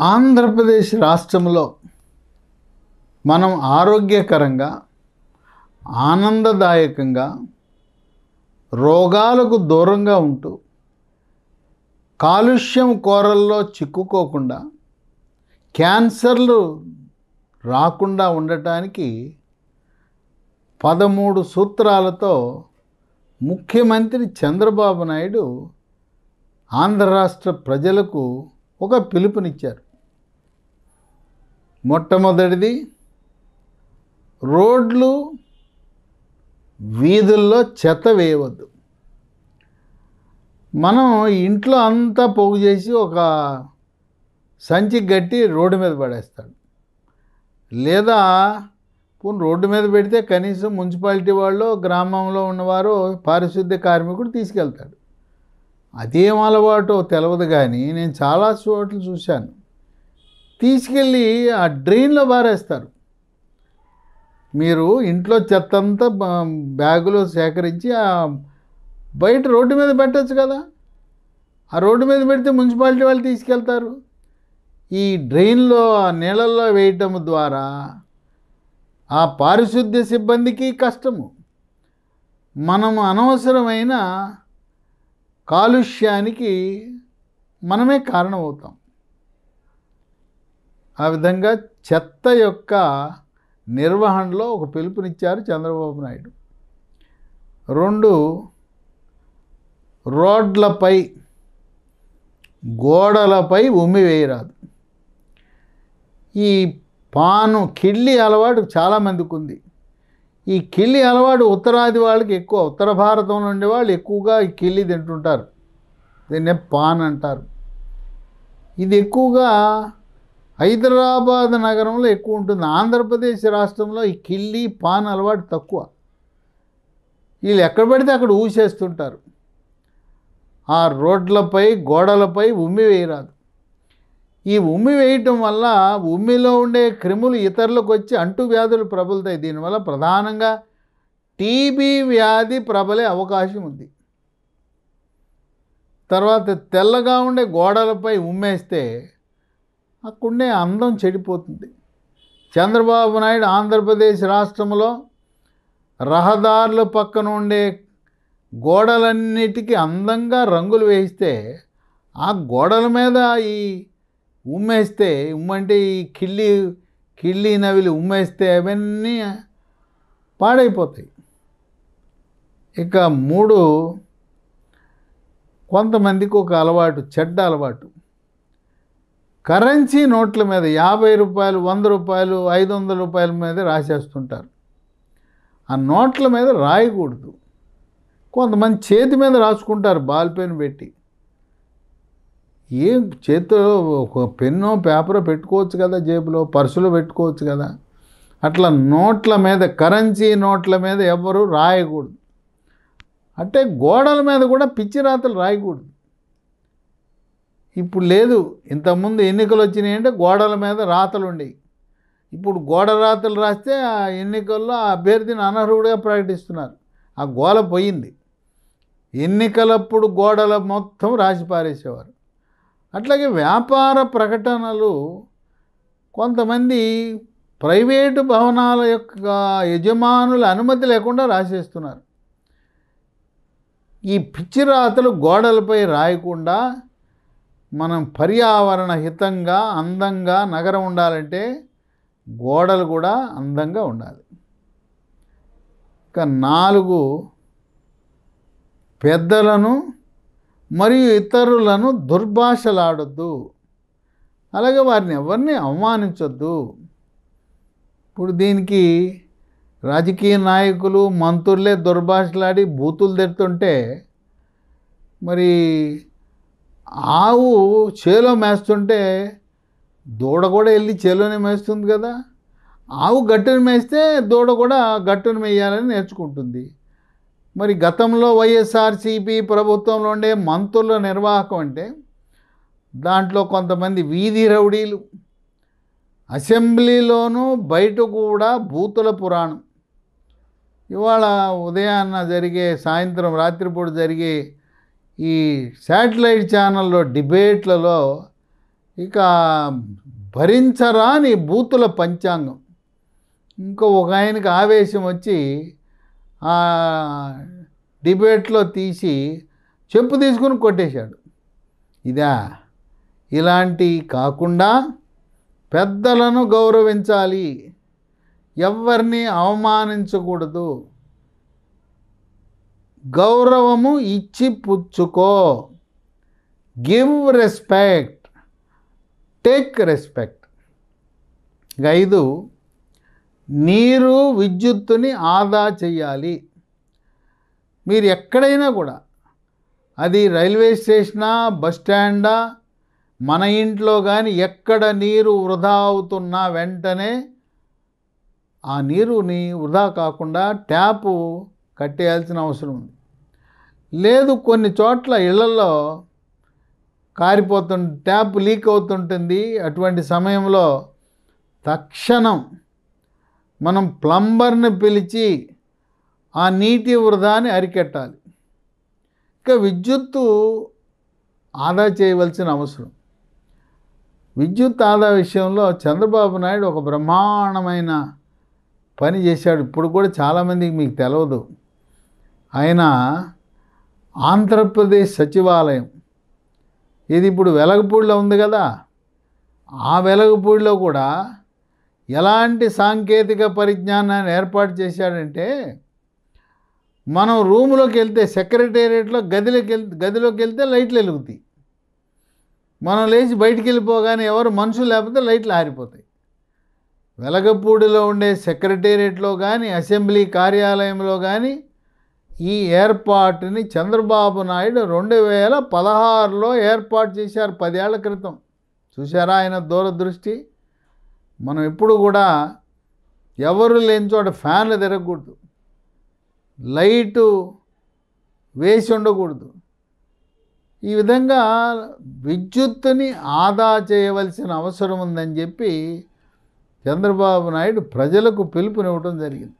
ఆంధ్రప్రదేశ్ రాష్ట్రంలో మనం ఆరోగ్యకరంగా, ఆనందదాయకంగా, రోగాలకు దూరంగా ఉంటూ కాలుష్యం కోరల్లో చిక్కుకోకుండా క్యాన్సర్లు రాకుండా ఉండటానికి 13 సూత్రాలతో ముఖ్యమంత్రి చంద్రబాబు నాయుడు ఆంధ్ర రాష్ట్ర ప్రజలకు ఒక పిలుపునిచ్చారు. మొట్టమొదటిది, రోడ్లు వీధుల్లో చెత్త వేయవద్దు. మనం ఇంట్లో అంతా పోగు చేసి ఒక సంచి గట్టి రోడ్డు మీద పడేస్తాడు. లేదా రోడ్డు మీద పెడితే కనీసం మున్సిపాలిటీ వాళ్ళు, గ్రామంలో ఉన్నవారు, పారిశుద్ధ్య కార్మికుడు తీసుకెళ్తాడు. అదేం అలవాటో తెలియదు, కానీ నేను చాలా చోట్ల చూశాను. తీసుకెళ్ళి ఆ డ్రైన్లో బారేస్తారు. మీరు ఇంట్లో చెత్త అంతా బ్యాగులో సేకరించి బయట రోడ్డు మీద పెట్టచ్చు కదా. ఆ రోడ్డు మీద పెడితే మున్సిపాలిటీ వాళ్ళు తీసుకెళ్తారు. ఈ డ్రైన్లో ఆ నీళ్ళల్లో వేయటం ద్వారా ఆ పారిశుద్ధ్య సిబ్బందికి కష్టము, మనము అనవసరమైన కాలుష్యానికి మనమే కారణమవుతాం. ఆ విధంగా చెత్త యొక్క నిర్వహణలో ఒక పిలుపునిచ్చారు చంద్రబాబు నాయుడు. 2, రోడ్లపై, గోడలపై ఉమ్మి వేయరాదు. ఈ కిళ్ళి అలవాటు చాలామందికి ఉంది. ఈ కిళ్ళి అలవాటు ఉత్తరాది వాళ్ళకి ఎక్కువ. ఉత్తర భారతంలో ఉండే వాళ్ళు ఎక్కువగా ఈ కిళ్ళి తింటుంటారు. దీన్నే పాన్ అంటారు. ఇది ఎక్కువగా హైదరాబాద్ నగరంలో ఎక్కువ ఉంటుంది. ఆంధ్రప్రదేశ్ రాష్ట్రంలో ఈ కిళ్ళి, పాన్ అలవాటు తక్కువ. వీళ్ళు ఎక్కడ పడితే అక్కడ ఊసేస్తుంటారు. ఆ రోడ్లపై, గోడలపై ఉమ్మి వేయరాదు. ఈ ఉమ్మి వేయటం వల్ల ఉమ్మిలో ఉండే క్రిములు ఇతరులకు వచ్చి అంటువ్యాధులు ప్రబలుతాయి. దీనివల్ల ప్రధానంగా టీబీ వ్యాధి ప్రబలే అవకాశం ఉంది. తర్వాత తెల్లగా ఉండే గోడలపై ఉమ్మేస్తే అక్కడుండే అందం చెడిపోతుంది. చంద్రబాబు నాయుడు ఆంధ్రప్రదేశ్ రాష్ట్రంలో రహదారుల పక్కన ఉండే గోడలన్నిటికీ అందంగా రంగులు వేయిస్తే, ఆ గోడల మీద ఈ ఉమ్మేస్తే, ఉమ్మంటే ఈ కిళ్ళి నవిలి ఉమ్మేస్తే అవన్నీ పాడైపోతాయి. ఇక 3, కొంతమందికి ఒక అలవాటు, చెడ్డ అలవాటు. కరెన్సీ నోట్ల మీద 50 రూపాయలు, 100 రూపాయలు, 500 రూపాయల మీద రాసేస్తుంటారు. ఆ నోట్ల మీద రాయకూడదు. కొంతమంది చేతి మీద రాసుకుంటారు బాల్ పెన్ పెట్టి. ఏం చేతిలో ఒక పెన్నో పేపరో పెట్టుకోవచ్చు కదా, జేబులో, పర్సులో పెట్టుకోవచ్చు కదా. అట్లా నోట్ల మీద, కరెన్సీ నోట్ల మీద ఎవరు రాయకూడదు. అంటే గోడల మీద కూడా పిచ్చి రాతలు రాయకూడదు. ఇప్పుడు లేదు. ఇంతకుముందు ఎన్నికలు వచ్చినాయి అంటే గోడల మీద రాతలు ఉండేవి. ఇప్పుడు గోడ రాతలు రాస్తే ఆ ఎన్నికల్లో ఆ అభ్యర్థిని అనర్హుడిగా ప్రకటిస్తున్నారు. ఆ గోల పోయింది. ఎన్నికలప్పుడు గోడల మొత్తం రాసి పారేసేవారు. అట్లాగే వ్యాపార ప్రకటనలు కొంతమంది ప్రైవేటు భవనాల యొక్క యజమానుల అనుమతి లేకుండా రాసేస్తున్నారు. ఈ పిచ్చి రాతలు గోడలపై రాయకుండా మనం పర్యావరణ హితంగా, అందంగా నగరం ఉండాలంటే గోడలు కూడా అందంగా ఉండాలి. ఇక 4, పెద్దలను మరియు ఇతరులను దుర్భాషలాడొద్దు. అలాగే వారిని ఎవరిని అవమానించొద్దు. ఇప్పుడు దీనికి రాజకీయ నాయకులు, మంత్రులే దుర్భాషలాడి బూతులు తిడుతుంటే, మరి ఆవు చేలో మేస్తుంటే దూడ కూడా వెళ్ళి చేలోనే మేస్తుంది కదా. ఆవు గట్టును మేస్తే దూడ కూడా గట్టును మేయాలని నేర్చుకుంటుంది. మరి గతంలో వైఎస్ఆర్సీపీ ప్రభుత్వంలో ఉండే మంత్రుల నిర్వాహకం అంటే దాంట్లో కొంతమంది వీధి రౌడీలు, అసెంబ్లీలోనూ బయట కూడా బూతుల పురాణం. ఇవాళ ఉదయాన్న జరిగే, సాయంత్రం రాత్రిపూట జరిగే ఈ శాటిలైట్ ఛానల్లో డిబేట్లలో ఇక భరించరాని బూతుల పంచాంగం. ఒక ఆయనకి ఆవేశం వచ్చి ఆ డిబేట్లో తీసి చెప్పు తీసుకుని కొట్టేశాడు. ఇలాంటి కాకుండా పెద్దలను గౌరవించాలి, ఎవరిని అవమానించకూడదు, గౌరవము ఇచ్చి పుచ్చుకో, గివ్ రెస్పెక్ట్, టేక్ రెస్పెక్ట్. 5, నీరు విద్యుత్తుని ఆదా చేయాలి. మీరు ఎక్కడైనా కూడా, అది రైల్వే స్టేషనా, బస్ స్టాండా, మన ఇంట్లో కానీ ఎక్కడ నీరు వృధా అవుతున్నా వెంటనే ఆ నీరుని వృధా కాకుండా ట్యాపు కట్టేయాల్సిన అవసరం ఉంది. లేదు, కొన్ని చోట్ల ఇళ్లలో ట్యాప్ లీక్ అవుతుంటుంది. అటువంటి సమయంలో తక్షణం మనం ప్లంబర్ని పిలిచి ఆ నీటి వృధాని అరికెట్టాలి. ఇక విద్యుత్తు ఆదా చేయవలసిన అవసరం. విద్యుత్ ఆదా విషయంలో చంద్రబాబు నాయుడు ఒక బ్రహ్మాండమైన పని చేశాడు. ఇప్పుడు కూడా చాలామందికి మీకు తెలియదు. ఆయన ఆంధ్రప్రదేశ్ సచివాలయం, ఇది ఇప్పుడు వెలగపూడిలో ఉంది కదా, ఆ వెలగపూడిలో కూడా ఎలాంటి సాంకేతిక పరిజ్ఞానాన్ని ఏర్పాటు చేశాడంటే, మనం రూములోకి వెళ్తే, సెక్రటేరియట్లో గదిలోకి వెళ్తే లైట్లు వెలుగుతాయి. మనం లేచి బయటికి వెళ్ళిపోగానే ఎవరు మనుషులు లేకపోతే లైట్లు ఆరిపోతాయి. వెలగపూడిలో ఉండే సెక్రటేరియట్లో కానీ, అసెంబ్లీ కార్యాలయంలో కానీ ఈ ఏర్పాటుని చంద్రబాబు నాయుడు 2016లో ఏర్పాటు చేశారు, 10 ఏళ్ల క్రితం. చూసారా ఆయన దూరదృష్టి? మనం ఎప్పుడు కూడా ఎవరు లేని చోట ఫ్యాన్లు తిరగకూడదు, లైటు వేసి ఉండకూడదు. ఈ విధంగా విద్యుత్తుని ఆదా చేయవలసిన అవసరం ఉందని చెప్పి చంద్రబాబు నాయుడు ప్రజలకు పిలుపునివ్వడం జరిగింది.